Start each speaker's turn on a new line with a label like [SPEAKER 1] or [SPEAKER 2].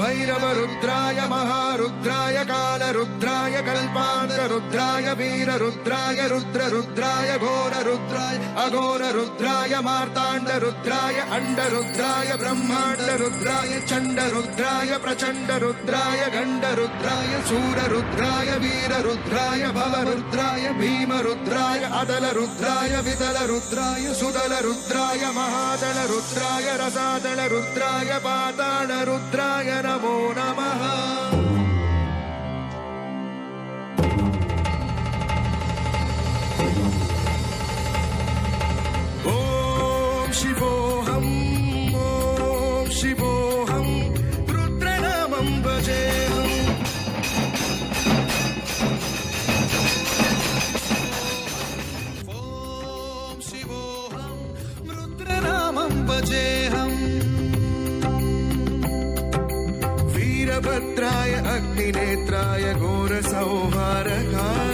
[SPEAKER 1] भैरवरुद्राय महारुद्राय कालरुद्राय कल्पान्तरुद्राय वीररुद्राय रुद्ररुद्राय घोररुद्राय अघोररुद्राय मार्ताण्डरुद्राय अण्डरुद्राय ब्रह्माण्डरुद्राय चण्डरुद्राय प्रचण्डरुद्राय गण्डरुद्राय शूररुद्राय वीररुद्राय भवरुद्राय भीमरुद्राय अदलरुद्राय विदलरुद्राय सुदलरुद्राय महादलरुद्राय रसादलरुद्राय पातालरुद्राय नमो नमः। ॐ शिवोऽहं ॐ शिवोऽहं रुद्रनामं भजेऽहम्। ॐ शिवोऽहं रुद्रनामं भजेऽहम्। वीरभद्राय अग्निनेत्राय घोरसंहारकाय